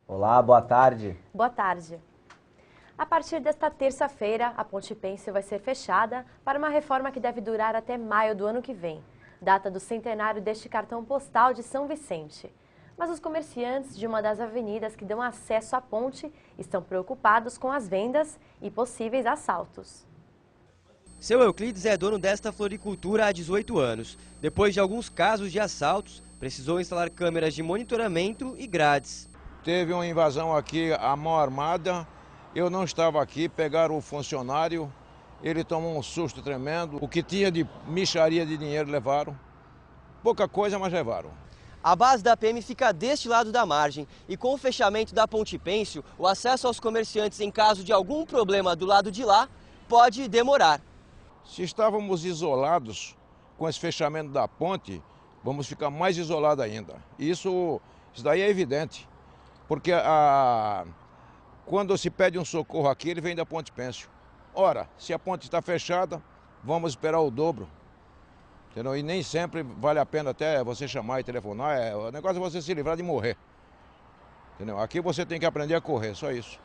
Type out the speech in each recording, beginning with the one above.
Olá, boa tarde. Boa tarde. A partir desta terça-feira, a Ponte Pêncil vai ser fechada para uma reforma que deve durar até maio do ano que vem, data do centenário deste cartão postal de São Vicente. Mas os comerciantes de uma das avenidas que dão acesso à ponte estão preocupados com as vendas e possíveis assaltos. Seu Euclides é dono desta floricultura há 18 anos. Depois de alguns casos de assaltos, precisou instalar câmeras de monitoramento e grades. Teve uma invasão aqui à mão armada, eu não estava aqui, pegaram o funcionário, ele tomou um susto tremendo. O que tinha de mixaria de dinheiro levaram, pouca coisa, mas levaram. A base da PM fica deste lado da margem e com o fechamento da Ponte Pêncil, o acesso aos comerciantes em caso de algum problema do lado de lá pode demorar. Se estávamos isolados com esse fechamento da ponte, vamos ficar mais isolados ainda. Isso daí é evidente. Porque quando se pede um socorro aqui, ele vem da Ponte Pêncil. Ora, se a ponte está fechada, vamos esperar o dobro. Entendeu? E nem sempre vale a pena até você chamar e telefonar. O negócio é você se livrar de morrer. Entendeu? Aqui você tem que aprender a correr, só isso.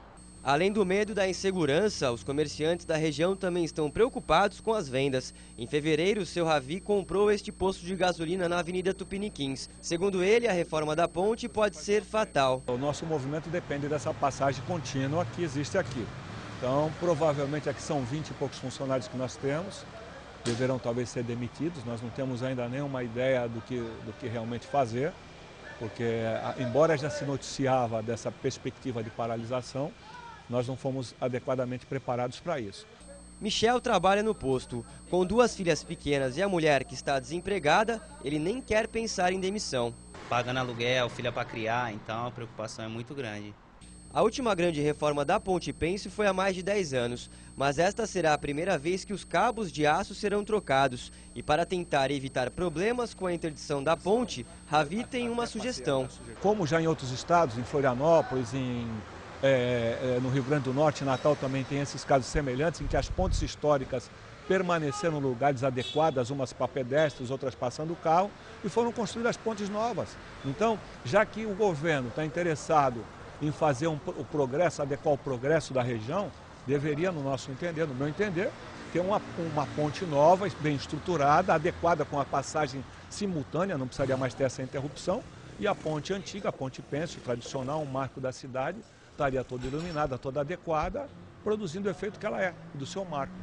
Além do medo da insegurança, os comerciantes da região também estão preocupados com as vendas. Em fevereiro, seu Ravi comprou este posto de gasolina na Avenida Tupiniquins. Segundo ele, a reforma da ponte pode ser fatal. O nosso movimento depende dessa passagem contínua que existe aqui. Então, provavelmente aqui são 20 e poucos funcionários que nós temos. Deverão talvez ser demitidos. Nós não temos ainda nenhuma ideia do que realmente fazer, porque embora já se noticiava dessa perspectiva de paralisação, nós não fomos adequadamente preparados para isso. Michel trabalha no posto. Com 2 filhas pequenas e a mulher que está desempregada, ele nem quer pensar em demissão. Pagando aluguel, filha para criar, então a preocupação é muito grande. A última grande reforma da Ponte Pêncil foi há mais de 10 anos, mas esta será a primeira vez que os cabos de aço serão trocados. E para tentar evitar problemas com a interdição da ponte, Ravi tem uma sugestão. Como já em outros estados, em Florianópolis, no Rio Grande do Norte, Natal também tem esses casos semelhantes, em que as pontes históricas permaneceram em lugares adequados, umas para pedestres, outras passando o carro, e foram construídas pontes novas. Então, já que o governo está interessado em fazer o progresso, adequar o progresso da região, deveria, no nosso entender, no meu entender, ter uma ponte nova, bem estruturada, adequada com a passagem simultânea, não precisaria mais ter essa interrupção, e a ponte antiga, a Ponte Pêncil, tradicional, um marco da cidade, estaria toda iluminada, toda adequada, produzindo o efeito que ela é, do seu marco.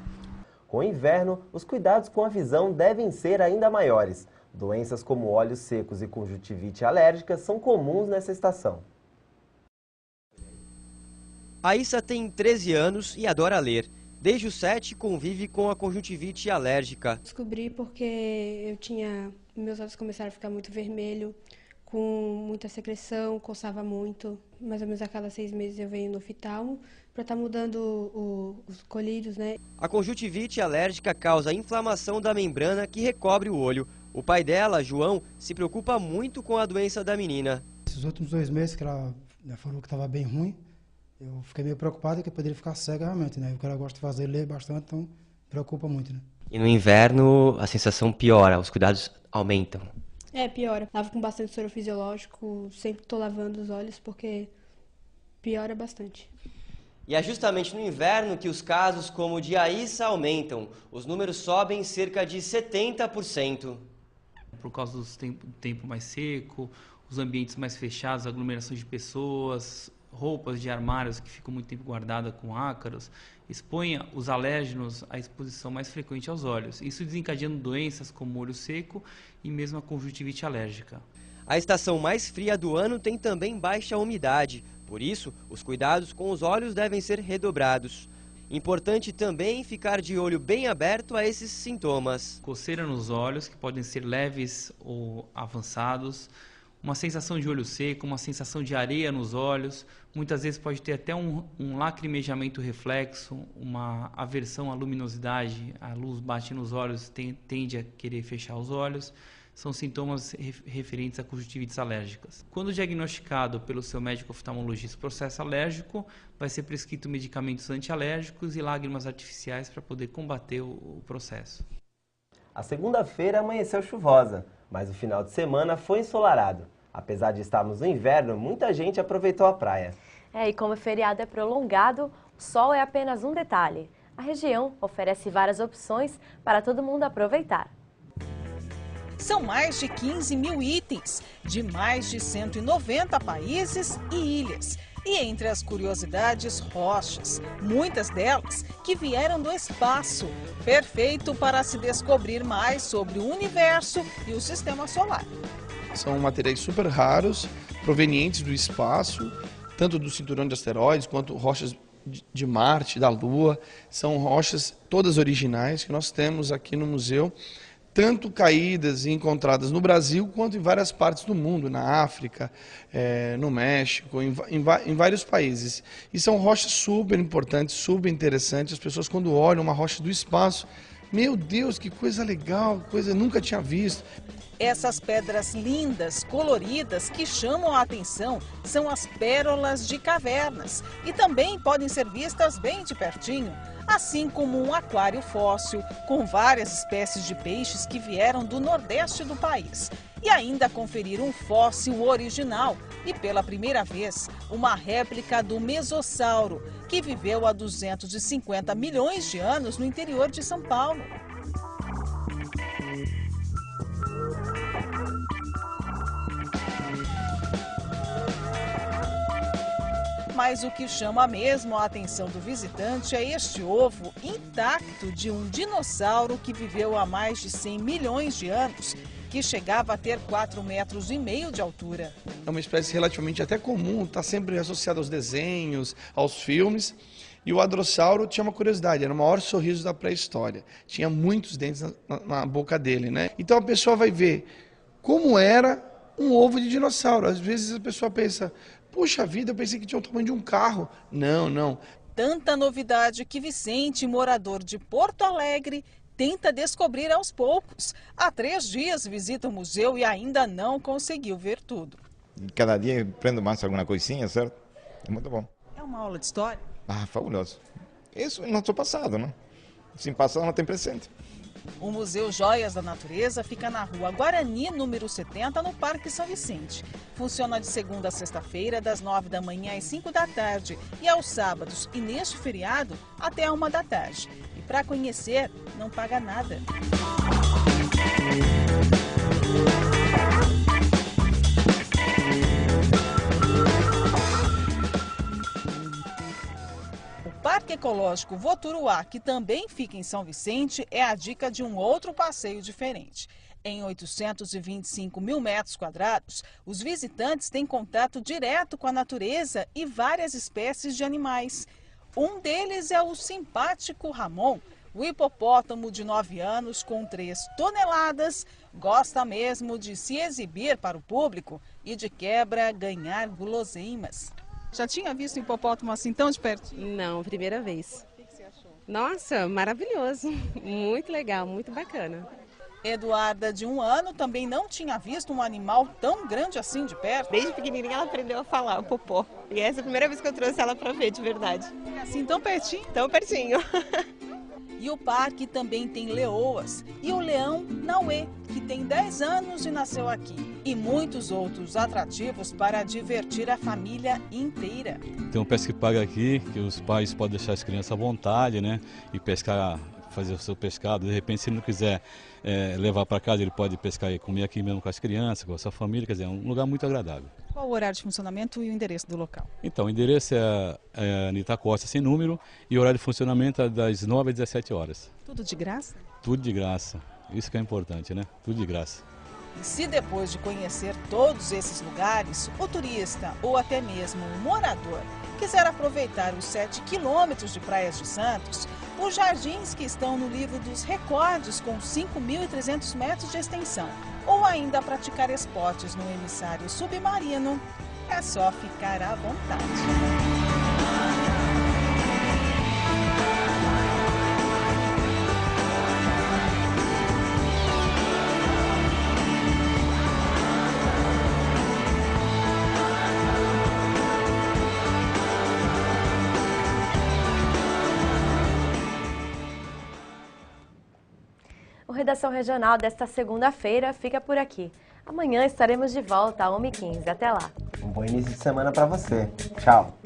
Com o inverno, os cuidados com a visão devem ser ainda maiores. Doenças como olhos secos e conjuntivite alérgica são comuns nessa estação. Aissa tem 13 anos e adora ler. Desde os 7, convive com a conjuntivite alérgica. Descobri porque meus olhos começaram a ficar muito vermelho, com muita secreção, coçava muito. Mais ou menos a cada 6 meses eu venho no oftalmo para estar mudando os colírios, né? A conjuntivite alérgica causa inflamação da membrana que recobre o olho. O pai dela, João, se preocupa muito com a doença da menina. Esses últimos 2 meses que ela falou que estava bem ruim, eu fiquei meio preocupado que poderia ficar cega realmente, né? O que ela gosta de fazer, ler bastante, então preocupa muito, né? E no inverno a sensação piora, os cuidados aumentam. Piora. Lavo com bastante soro fisiológico, sempre estou lavando os olhos porque piora bastante. E é justamente no inverno que os casos como o de Aissa aumentam. Os números sobem cerca de 70%. Por causa do tempo mais seco, os ambientes mais fechados, aglomeração de pessoas, roupas de armários que ficam muito tempo guardadas com ácaros, expõe os alérgenos à exposição mais frequente aos olhos. Isso desencadeando doenças como olho seco e mesmo a conjuntivite alérgica. A estação mais fria do ano tem também baixa umidade. Por isso, os cuidados com os olhos devem ser redobrados. Importante também ficar de olho bem aberto a esses sintomas. Coceira nos olhos, que podem ser leves ou avançados, uma sensação de olho seco, uma sensação de areia nos olhos, muitas vezes pode ter até um lacrimejamento reflexo, uma aversão à luminosidade, a luz bate nos olhos, tende a querer fechar os olhos, são sintomas referentes a conjuntivites alérgicas. Quando diagnosticado pelo seu médico oftalmologista o processo alérgico, vai ser prescrito medicamentos antialérgicos e lágrimas artificiais para poder combater o processo. A segunda-feira amanheceu chuvosa, mas o final de semana foi ensolarado. Apesar de estarmos no inverno, muita gente aproveitou a praia. E como o feriado é prolongado, o sol é apenas um detalhe. A região oferece várias opções para todo mundo aproveitar. São mais de 15 mil itens, de mais de 190 países e ilhas. E entre as curiosidades, rochas, muitas delas que vieram do espaço, perfeito para se descobrir mais sobre o universo e o sistema solar. São materiais super raros, provenientes do espaço, tanto do cinturão de asteroides quanto rochas de Marte, da Lua. São rochas todas originais que nós temos aqui no museu, tanto caídas e encontradas no Brasil quanto em várias partes do mundo, na África, no México, em vários países. E são rochas super importantes, super interessantes. As pessoas, quando olham uma rocha do espaço, meu Deus, que coisa legal, coisa que eu nunca tinha visto. Essas pedras lindas, coloridas, que chamam a atenção são as pérolas de cavernas e também podem ser vistas bem de pertinho, assim como um aquário fóssil com várias espécies de peixes que vieram do nordeste do país. E ainda conferir um fóssil original e, pela primeira vez, uma réplica do Mesossauro, que viveu há 250 milhões de anos no interior de São Paulo. Mas o que chama mesmo a atenção do visitante é este ovo intacto de um dinossauro que viveu há mais de 100 milhões de anos, que chegava a ter 4,5 metros de altura. É uma espécie relativamente até comum, está sempre associada aos desenhos, aos filmes. E o hadrossauro tinha uma curiosidade, era o maior sorriso da pré-história. Tinha muitos dentes na boca dele, né? Então a pessoa vai ver como era um ovo de dinossauro. Às vezes a pessoa pensa, puxa vida, eu pensei que tinha o tamanho de um carro. Não, não. Tanta novidade que Vicente, morador de Porto Alegre, tenta descobrir aos poucos. Há 3 dias visita o museu e ainda não conseguiu ver tudo. Cada dia aprendo mais alguma coisinha, certo? É muito bom. É uma aula de história? Ah, fabuloso. Isso é nosso passado, né? Sem passado não tem presente. O Museu Joias da Natureza fica na Rua Guarani, número 70, no Parque São Vicente. Funciona de segunda a sexta-feira, das 9 da manhã às 5 da tarde, e aos sábados e neste feriado, até 1 da tarde. E para conhecer, não paga nada. O Parque Ecológico Voturuá, que também fica em São Vicente, é a dica de um outro passeio diferente. Em 825 mil metros quadrados, os visitantes têm contato direto com a natureza e várias espécies de animais. Um deles é o simpático Ramon, o hipopótamo de 9 anos com 3 toneladas, gosta mesmo de se exibir para o público e, de quebra, ganhar guloseimas. Já tinha visto um hipopótamo assim tão de perto? Não, primeira vez. O que você achou? Nossa, maravilhoso. Muito legal, muito bacana. Eduarda, de 1 ano, também não tinha visto um animal tão grande assim de perto. Desde pequenininha ela aprendeu a falar, o popó. E essa é a primeira vez que eu trouxe ela para ver, de verdade. Assim, tão pertinho? Tão pertinho. E o parque também tem leoas e o leão Nauê, que tem 10 anos e nasceu aqui. E muitos outros atrativos para divertir a família inteira. Tem um pesca e paga aqui, que os pais podem deixar as crianças à vontade, né? E pescar, fazer o seu pescado. De repente, se ele não quiser levar para casa, ele pode pescar e comer aqui mesmo com as crianças, com a sua família. Quer dizer, é um lugar muito agradável. Qual o horário de funcionamento e o endereço do local? Então, o endereço é Anitta Costa, sem número, e o horário de funcionamento é das 9 às 17 horas. Tudo de graça? Tudo de graça. Isso que é importante, né? Tudo de graça. E se depois de conhecer todos esses lugares, o turista ou até mesmo o morador quiser aproveitar os 7 quilômetros de praias de Santos, os jardins que estão no livro dos recordes com 5.300 metros de extensão, ou ainda praticar esportes no emissário submarino, é só ficar à vontade. O Redação Regional desta segunda-feira fica por aqui. Amanhã estaremos de volta às 1h15. Até lá. Um bom início de semana para você. Tchau.